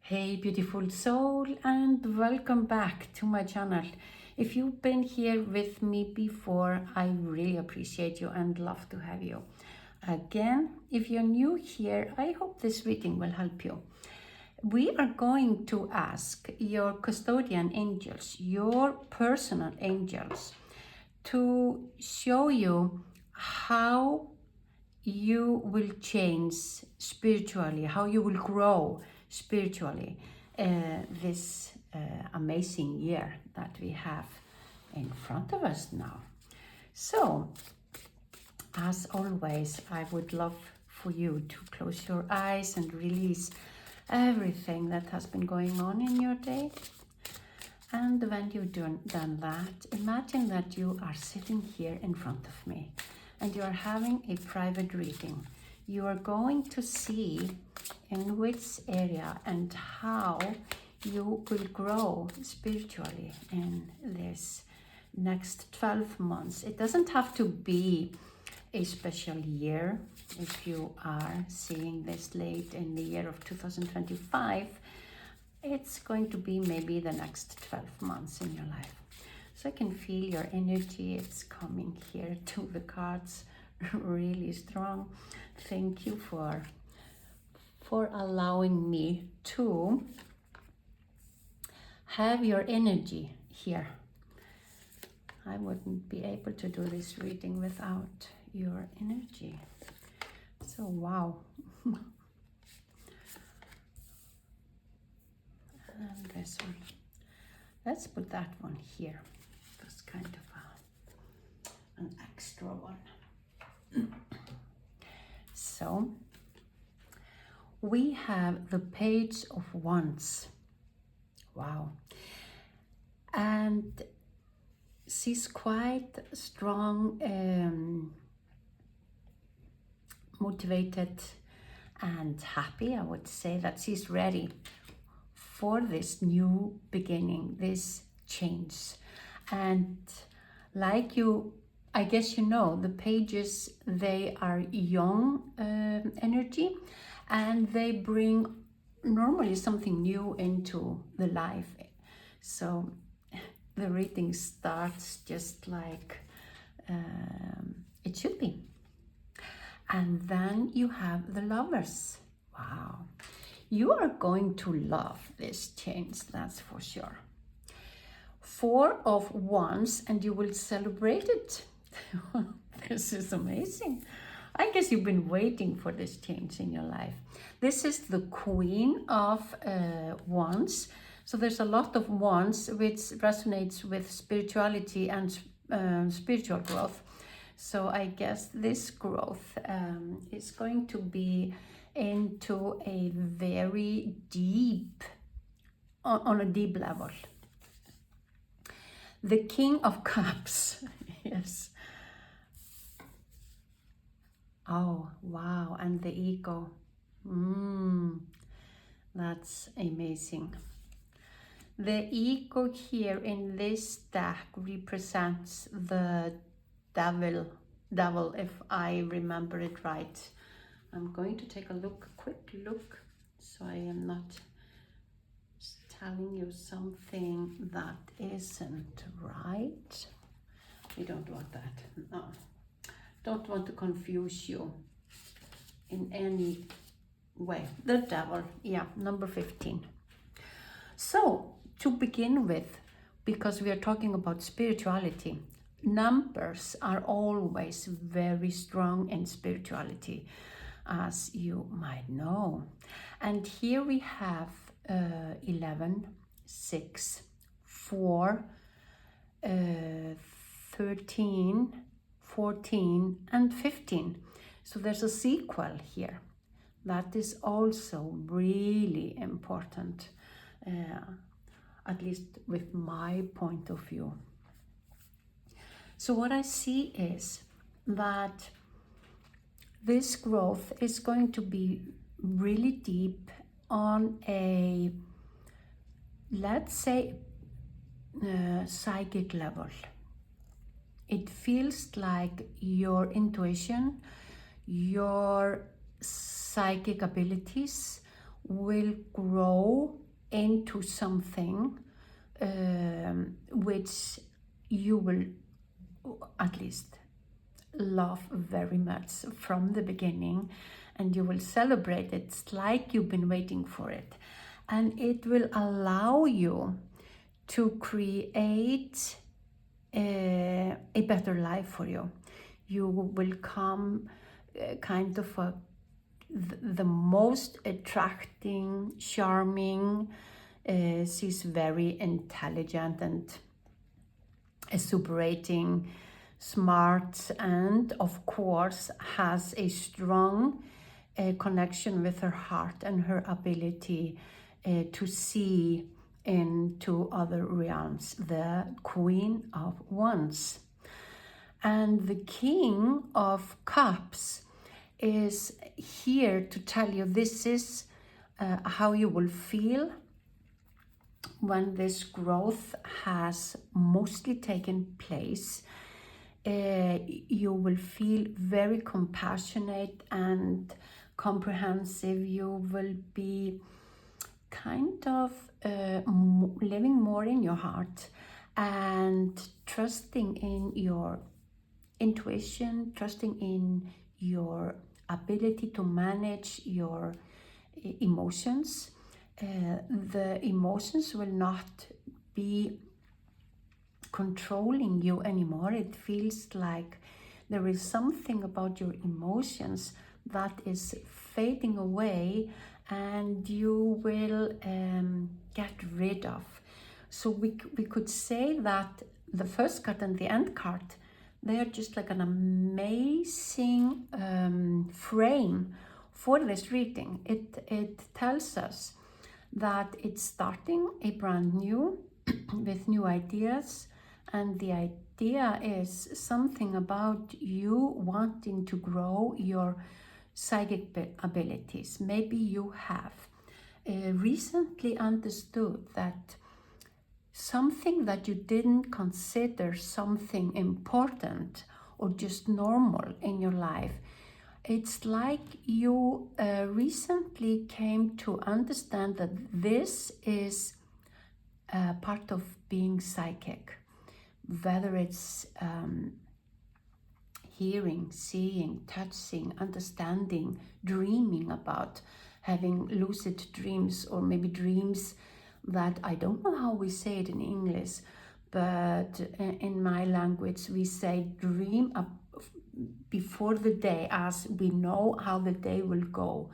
Hey beautiful soul, and welcome back to my channel. If you've been here with me before, I really appreciate you and love to have you. Again, if you're new here, I hope this reading will help you. We are going to ask your custodian angels, your personal angels, to show you how you will change spiritually, how you will grow spiritually this amazing year that we have in front of us now. So, as always, I would love for you to close your eyes and release everything that has been going on in your day. And when you've done that, imagine that you are sitting here in front of me and you are having a private reading. You are going to see in which area and how you will grow spiritually in this next 12 months. It doesn't have to be a special year. If you are seeing this late in the year of 2025, it's going to be maybe the next 12 months in your life. So I can feel your energy. It's coming here to the cards really strong. Thank you for allowing me to have your energy here. I wouldn't be able to do this reading without your energy. So wow. And this one. Let's put that one here. That's kind of an extra one. So we have the Page of Wands. Wow. And she's quite strong, motivated and happy. I would say that she's ready for this new beginning, this change. And like you, I guess you know, the pages, they are young energy, and they bring normally something new into the life. So the reading starts just like it should be. And then you have the Lovers. Wow. You are going to love this change, that's for sure. 4 of Wands, and you will celebrate it. This is amazing. I guess you've been waiting for this change in your life. This is the Queen of Wands. So there's a lot of wands, which resonates with spirituality and spiritual growth. So I guess this growth is going to be into a very deep, on a deep level. The King of Cups, yes. Oh, wow, and the ego. That's amazing. The ego here in this deck represents the devil, if I remember it right. I'm going to take a quick look, so I am not telling you something that isn't right. We don't want that, no. Don't want to confuse you in any way. The devil, yeah, number 15. So, to begin with, because we are talking about spirituality, numbers are always very strong in spirituality, as you might know. And here we have 11, 6, 4, 13, 14, and 15. So there's a sequel here. That is also really important, at least with my point of view. So what I see is that this growth is going to be really deep on a, let's say, psychic level. It feels like your intuition, your psychic abilities will grow into something which you will at least love very much from the beginning, and you will celebrate it. It's like you've been waiting for it, and it will allow you to create a better life for you. You will come kind of the most attracting, charming. She's very intelligent and exuberating, smart, and of course has a strong connection with her heart and her ability to see into other realms, the Queen of Wands. And the King of Cups is here to tell you this is how you will feel when this growth has mostly taken place. You will feel very compassionate and comprehensive. You will be kind of living more in your heart and trusting in your intuition, trusting in your ability to manage your emotions. The emotions will not be controlling you anymore. It feels like there is something about your emotions that is fading away, and you will get rid of. So we could say that the first card and the end card, they are just like an amazing frame for this reading. It tells us that it's starting a brand new with new ideas, and the idea is something about you wanting to grow your psychic abilities. Maybe you have recently understood that something that you didn't consider something important or just normal in your life, it's like you recently came to understand that this is part of being psychic, whether it's hearing, seeing, touching, understanding, dreaming about, having lucid dreams, or maybe dreams that, I don't know how we say it in English, but in my language we say dream before the day, as we know how the day will go.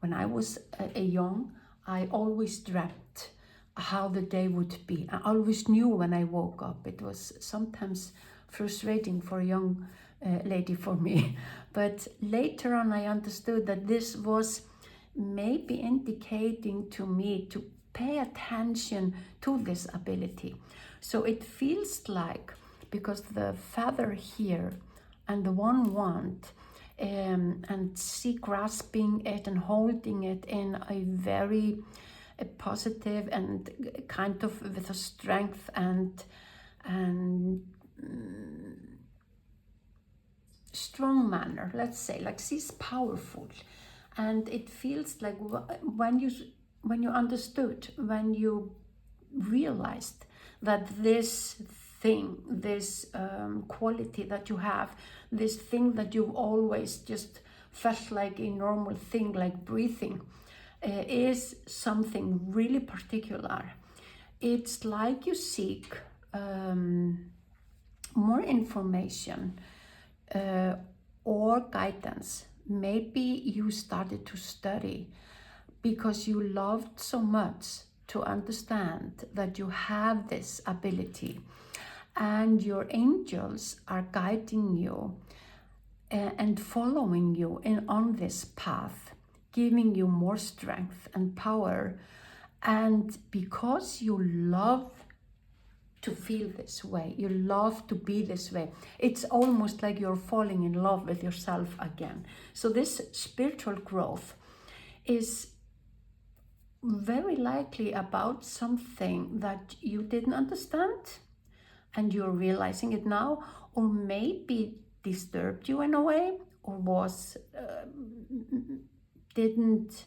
When I was young, I always dreamt how the day would be. I always knew when I woke up. It was sometimes frustrating for a young lady for me. But later on I understood that this was maybe indicating to me to pay attention to this ability. So it feels like, because the feather here and the one wand, and she grasping it and holding it in a very positive and kind of with a strength and strong manner, let's say, like she's powerful. And it feels like when you understood, when you realized that this thing, this quality that you have, this thing that you've always just felt like a normal thing, like breathing, is something really particular. It's like you seek more information or guidance. Maybe you started to study because you loved so much to understand that you have this ability, and your angels are guiding you and following you on this path, giving you more strength and power. And because you love to feel this way, you love to be this way, it's almost like you're falling in love with yourself again. So this spiritual growth is very likely about something that you didn't understand and you're realizing it now, or maybe disturbed you in a way, or was didn't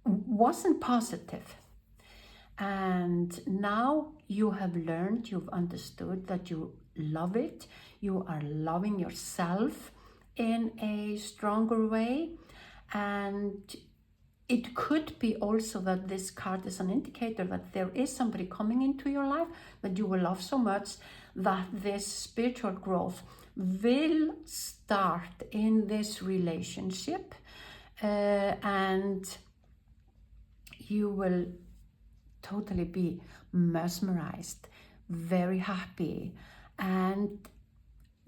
wasn't positive. And now you have learned, you've understood that you love it, you are loving yourself in a stronger way. And it could be also that this card is an indicator that there is somebody coming into your life that you will love so much that this spiritual growth will start in this relationship, and you will totally be mesmerized, very happy, and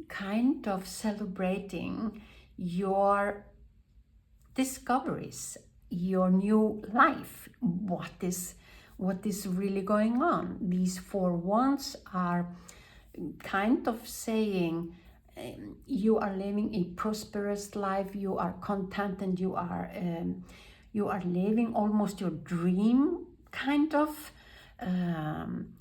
kind of celebrating your discoveries, your new life, what is really going on. These 4 wands are kind of saying you are living a prosperous life, you are content, and you are living almost your dream, kind of, and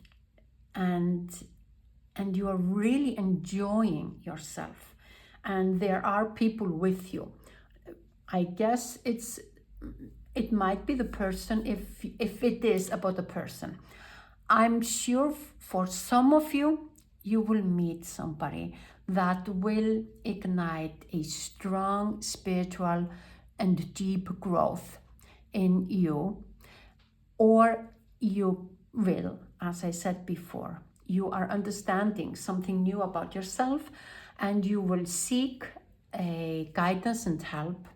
you are really enjoying yourself, and there are people with you. I guess it might be the person, if it is about a person. I'm sure for some of you, you will meet somebody that will ignite a strong spiritual and deep growth in you. Or you will, as I said before, you are understanding something new about yourself, and you will seek a guidance and help.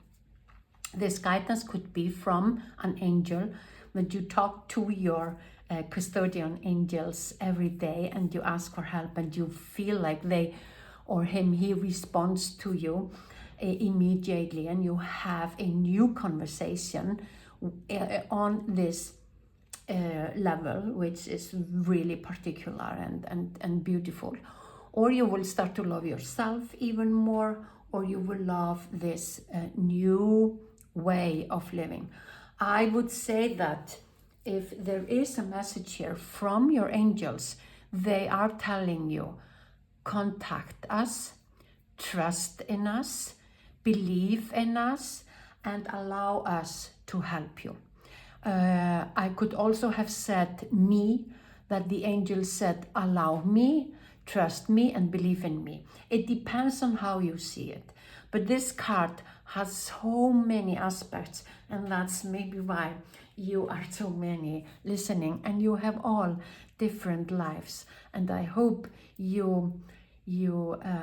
This guidance could be from an angel, that you talk to your custodian angels every day and you ask for help, and you feel like they or he responds to you immediately, and you have a new conversation on this level, which is really particular and beautiful. Or you will start to love yourself even more, or you will love this new way of living. I would say that if there is a message here from your angels, they are telling you, contact us, trust in us, believe in us, and allow us to help you. I could also have said me, that the angel said, allow me, trust me, and believe in me. It depends on how you see it. But this card has so many aspects, and that's maybe why you are so many listening, and you have all different lives. And I hope you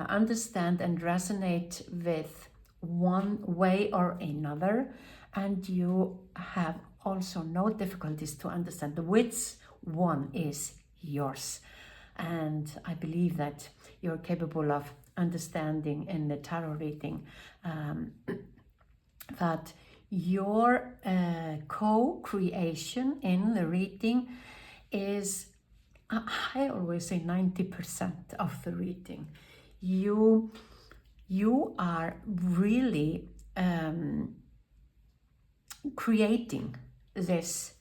understand and resonate with one way or another, and you have also no difficulties to understand which one is yours. And I believe that you're capable of understanding in the tarot reading that your co-creation in the reading is, I always say, 90% of the reading. You are really creating this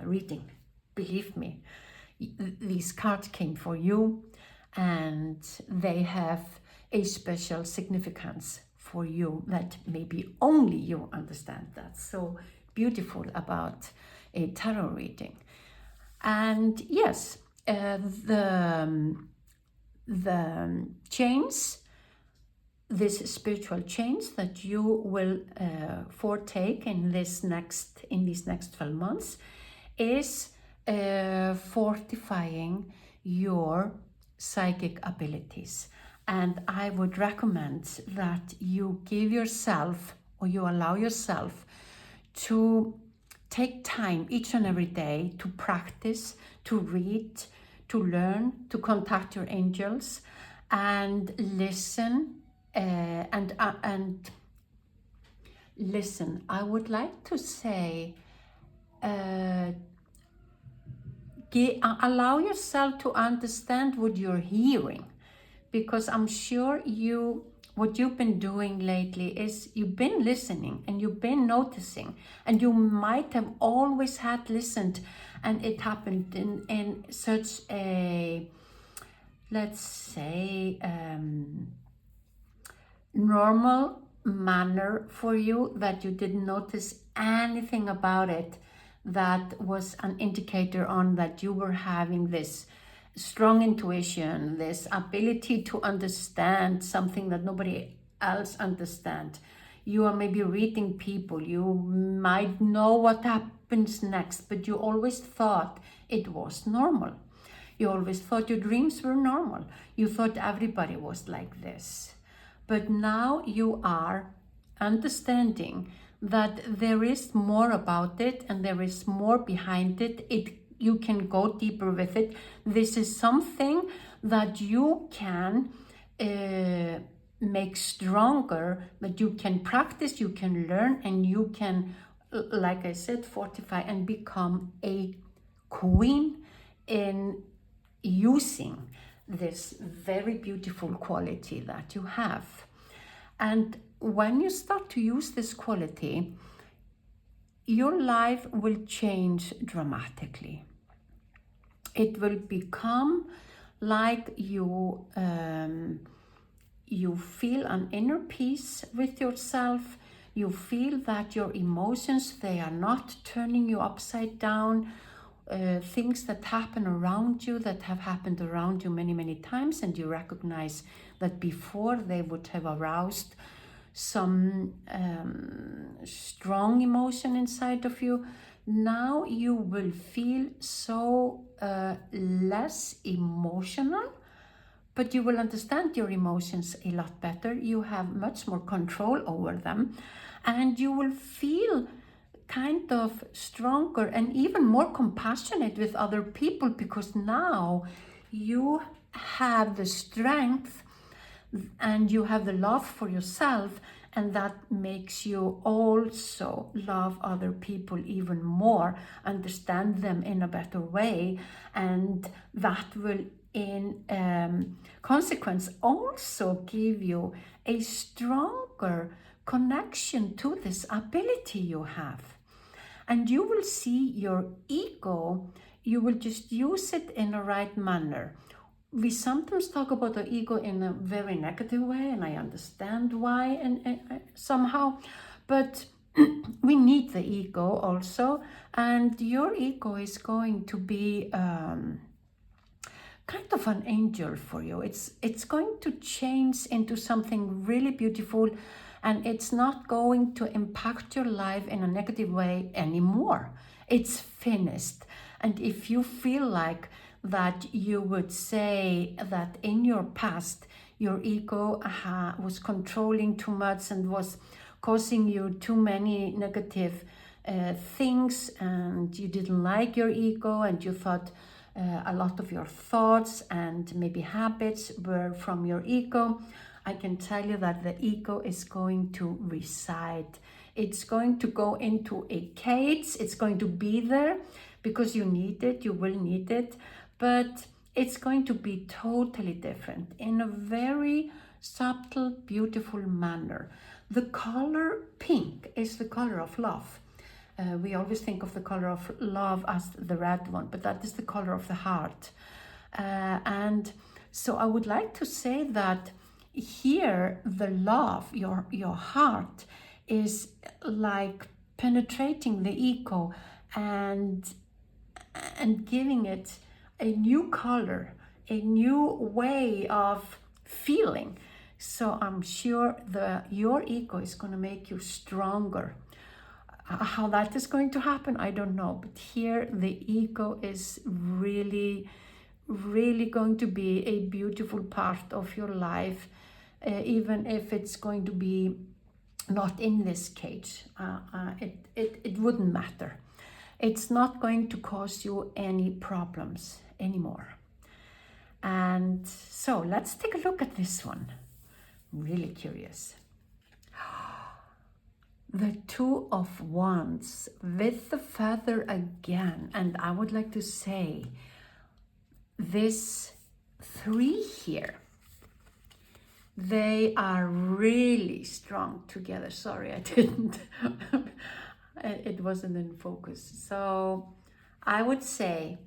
reading. Believe me, these cards came for you, and they have a special significance for you that maybe only you understand. That's so beautiful about a tarot reading. And yes, the chains, this spiritual change that you will foretake in these next 12 months is fortifying your psychic abilities. And I would recommend that you give yourself, or you allow yourself, to take time each and every day to practice, to read, to learn, to contact your angels, and listen. And listen, I would like to say, allow yourself to understand what you're hearing, because I'm sure what you've been doing lately is you've been listening and you've been noticing, and you might have always had listened, and it happened in such a, let's say, normal manner for you that you didn't notice anything about it that was an indicator on that you were having this strong intuition, this ability to understand something that nobody else understands. You are maybe reading people, you might know what happens next, but you always thought it was normal. You always thought your dreams were normal. You thought everybody was like this. But now you are understanding that there is more about it and there is more behind it. You can go deeper with it. This is something that you can make stronger, that you can practice, you can learn, and you can, like I said, fortify and become a queen in using this very beautiful quality that you have. And when you start to use this quality, your life will change dramatically. It will become like you feel an inner peace with yourself. You feel that your emotions, they are not turning you upside down. Things that happen around you, that have happened around you many, many times, and you recognize that before they would have aroused some strong emotion inside of you. Now you will feel so less emotional, but you will understand your emotions a lot better. You have much more control over them, and you will feel kind of stronger and even more compassionate with other people, because now you have the strength and you have the love for yourself, and that makes you also love other people even more, understand them in a better way, and that will in consequence also give you a stronger connection to this ability you have. And you will see your ego, you will just use it in the right manner. We sometimes talk about the ego in a very negative way, and I understand why and somehow, but we need the ego also, and your ego is going to be kind of an angel for you. It's going to change into something really beautiful, and it's not going to impact your life in a negative way anymore. It's finished. And if you feel like that you would say that in your past your ego was controlling too much and was causing you too many negative things, and you didn't like your ego, and you thought a lot of your thoughts and maybe habits were from your ego, I can tell you that the ego is going to reside. It's going to go into a cage. It's going to be there because you need it, you will need it, but it's going to be totally different in a very subtle, beautiful manner. The color pink is the color of love. We always think of the color of love as the red one, but that is the color of the heart. And so I would like to say that here the love, your heart, is like penetrating the ego and giving it a new color, a new way of feeling. So I'm sure your ego is going to make you stronger. How that is going to happen, I don't know. But here the ego is really, really going to be a beautiful part of your life, even if it's going to be not in this cage. It wouldn't matter. It's not going to cause you any problems anymore. And so let's take a look at this one. Really curious. The Two of Wands with the feather again. And I would like to say this three here, they are really strong together. Sorry, I didn't. It wasn't in focus. So I would say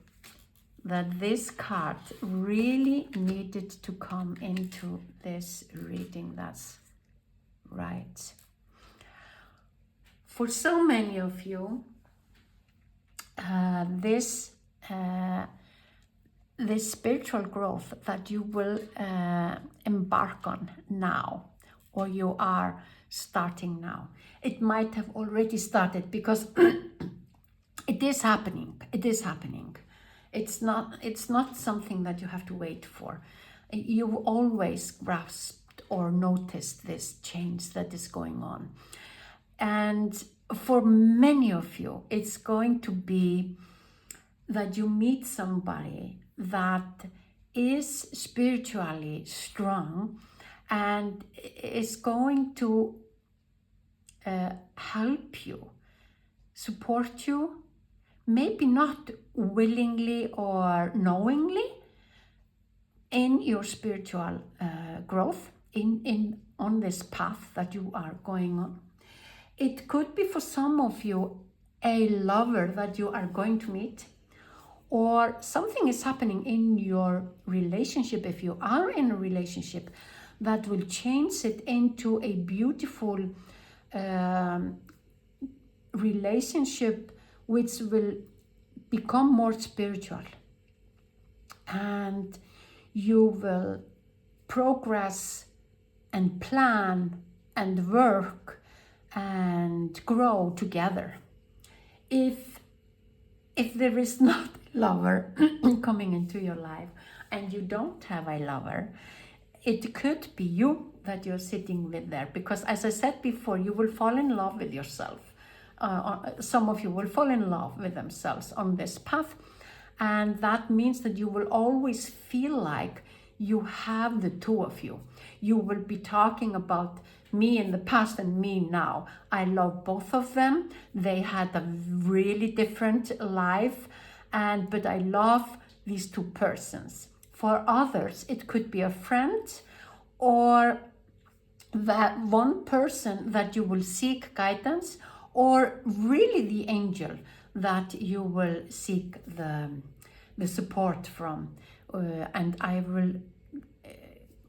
that this card really needed to come into this reading. That's right. For so many of you, this spiritual growth that you will embark on now, or you are starting now, it might have already started, because it is happening. It's not something that you have to wait for. You've always grasped or noticed this change that is going on. And for many of you, it's going to be that you meet somebody that is spiritually strong and is going to help you, support you, maybe not willingly or knowingly, in your spiritual growth, on this path that you are going on. It could be for some of you a lover that you are going to meet, or something is happening in your relationship, if you are in a relationship, that will change it into a beautiful relationship which will become more spiritual. And you will progress and plan and work and grow together. If there is not a lover coming into your life and you don't have a lover, it could be you that you're sitting with there, because as I said before, you will fall in love with yourself. Some of you will fall in love with themselves on this path, and that means that you will always feel like you have the two of you. You will be talking about me in the past and me now. I love both of them. They had a really different life, but I love these two persons. For others, it could be a friend, or that one person that you will seek guidance, or really the angel that you will seek the support from. And I will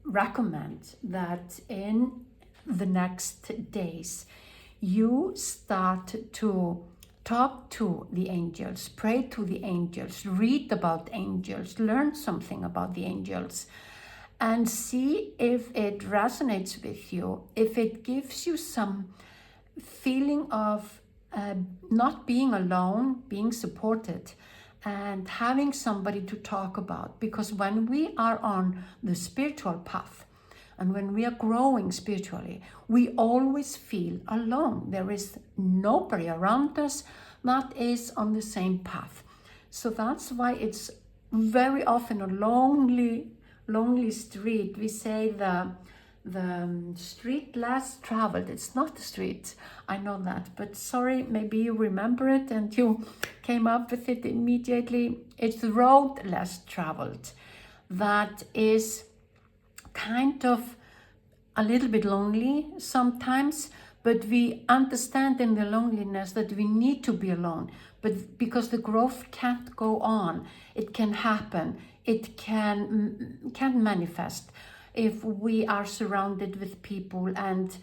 recommend that in the next days you start to talk to the angels, pray to the angels, read about angels, learn something about the angels, and see if it resonates with you, if it gives you some feeling of not being alone, being supported, and having somebody to talk about. Because when we are on the spiritual path and when we are growing spiritually, we always feel alone. There is nobody around us that is on the same path. So that's why it's very often a lonely street. We say the street less traveled. It's not the street, I know that, but sorry, maybe you remember it and you came up with it immediately. It's the road less traveled that is kind of a little bit lonely sometimes, but we understand in the loneliness that we need to be alone, but because the growth can't go on, it can happen, it can manifest if we are surrounded with people and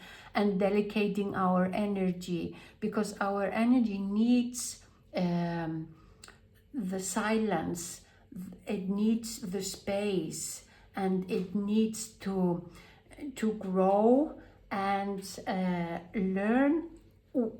delegating our energy, because our energy needs the silence, it needs the space, and it needs to grow and learn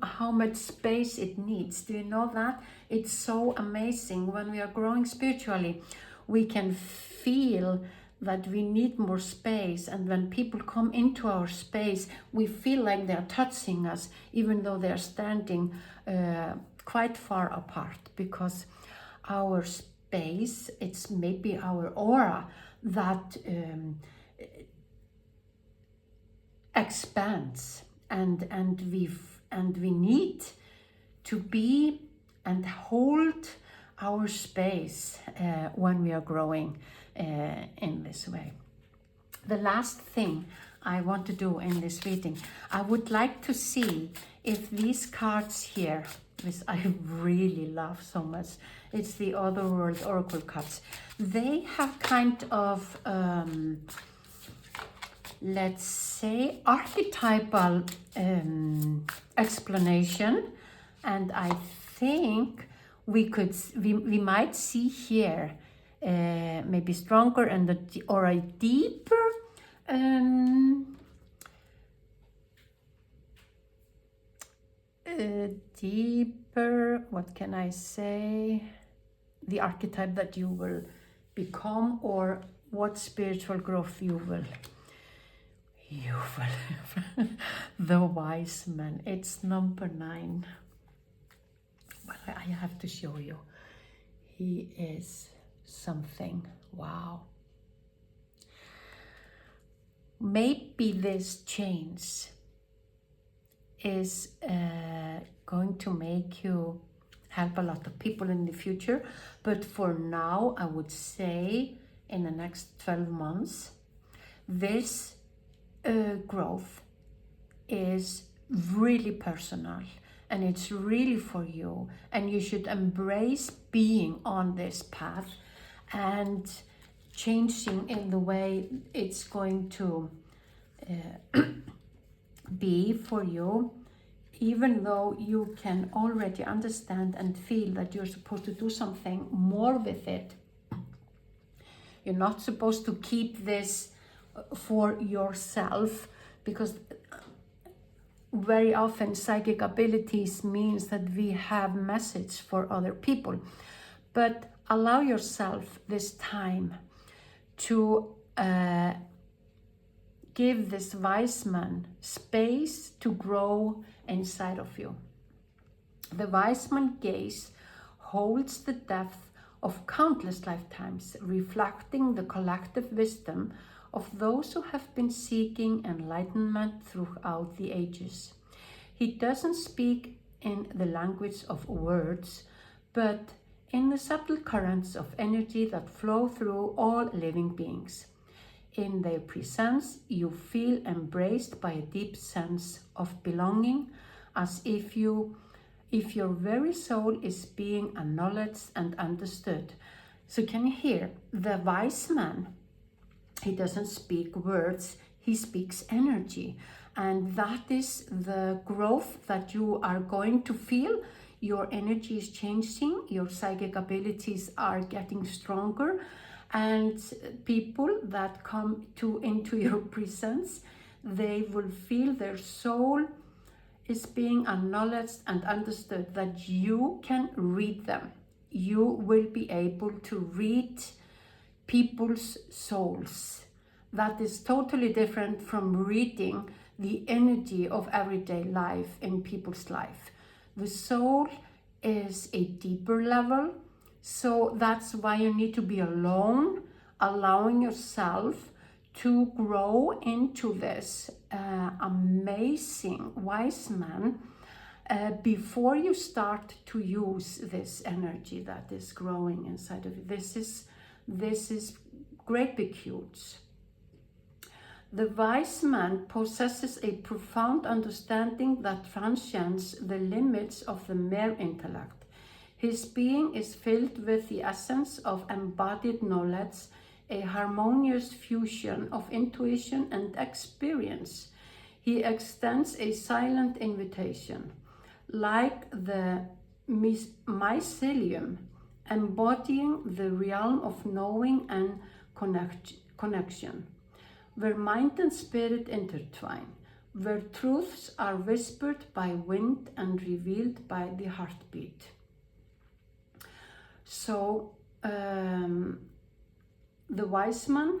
how much space it needs. Do you know that? It's so amazing. When we are growing spiritually, we can feel that we need more space, and when people come into our space, we feel like they're touching us, even though they're standing quite far apart, because our space, it's maybe our aura that expands, and we need to be and hold our space when we are growing in this way. The last thing I want to do in this reading, I would like to see if these cards here, which I really love so much, it's the Otherworld Oracle cards, they have kind of let's say, archetypal explanation, and I think we might see here maybe stronger and or a deeper what can I say, the archetype that you will become, or what spiritual growth you will the wise man. It's number 9. Well, I have to show you. He is something. Wow. Maybe this change is going to make you help a lot of people in the future, but for now I would say in the next 12 months this growth is really personal, and it's really for you, and you should embrace being on this path and changing in the way it's going to be for you, even though you can already understand and feel that you're supposed to do something more with it. You're not supposed to keep this for yourself, because very often psychic abilities means that we have message for other people. But allow yourself this time to give this wise man space to grow inside of you. The wise man gaze holds the depth of countless lifetimes, reflecting the collective wisdom of those who have been seeking enlightenment throughout the ages. He doesn't speak in the language of words, but in the subtle currents of energy that flow through all living beings. In their presence, you feel embraced by a deep sense of belonging, as if your very soul is being acknowledged and understood. So can you hear? The wise man, he doesn't speak words, he speaks energy. And that is the growth that you are going to feel. Your energy is changing, your psychic abilities are getting stronger, and people that come into your presence, they will feel their soul is being acknowledged and understood, that you can read them. You will be able to read people's souls. That is totally different from reading the energy of everyday life in people's life. The soul is a deeper level, so that's why you need to be alone, allowing yourself to grow into this amazing wise man before you start to use this energy that is growing inside of you. This is great big huge. The wise man possesses a profound understanding that transcends the limits of the mere intellect. His being is filled with the essence of embodied knowledge, a harmonious fusion of intuition and experience. He extends a silent invitation, like the mycelium, embodying the realm of knowing and connection, where mind and spirit intertwine, where truths are whispered by wind and revealed by the heartbeat. So the wise man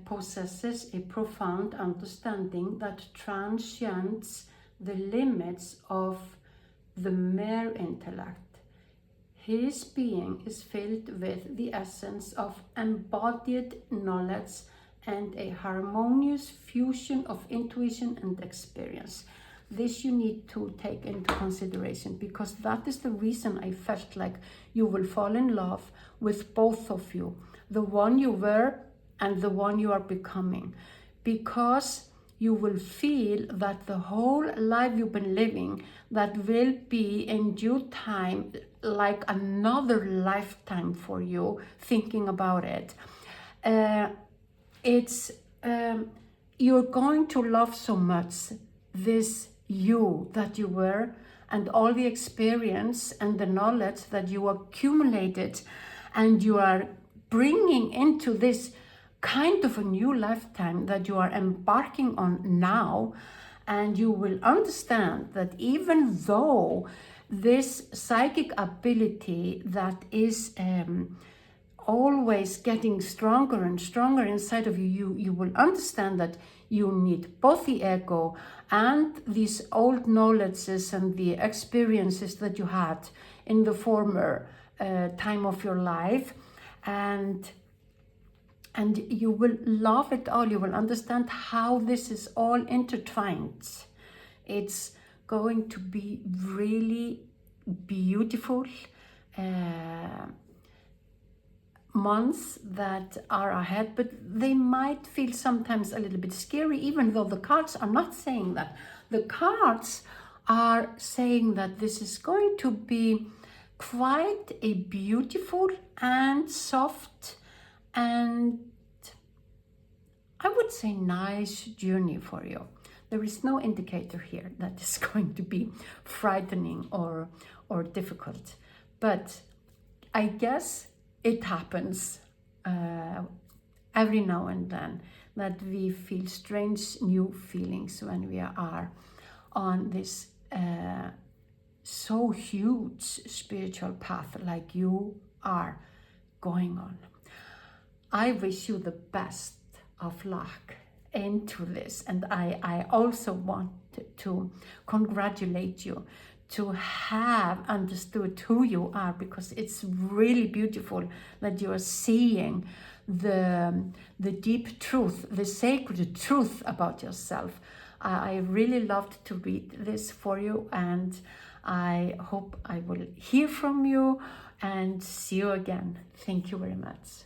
possesses a profound understanding that transcends the limits of the mere intellect. His being is filled with the essence of embodied knowledge and a harmonious fusion of intuition and experience. This you need to take into consideration, because that is the reason I felt like you will fall in love with both of you, the one you were and the one you are becoming, because you will feel that the whole life you've been living, that will be in due time like another lifetime for you, thinking about it. It's you're going to love so much this you that you were, and all the experience and the knowledge that you accumulated and you are bringing into this kind of a new lifetime that you are embarking on now. And you will understand that even though this psychic ability that is always getting stronger and stronger inside of you, you will understand that you need both the ego and these old knowledges and the experiences that you had in the former time of your life, and you will love it all. You will understand how this is all intertwined. It's going to be really beautiful months that are ahead, but they might feel sometimes a little bit scary, even though the cards are not saying that. The cards are saying that this is going to be quite a beautiful and soft and, I would say, nice journey for you. There is no indicator here that is going to be frightening or difficult, but I guess it happens every now and then that we feel strange new feelings when we are on this so huge spiritual path like you are going on. I wish you the best of luck into this, and I also want to congratulate you to have understood who you are, because it's really beautiful that you are seeing the deep truth, the sacred truth about yourself. I really loved to read this for you, and I hope I will hear from you and see you again. Thank you very much.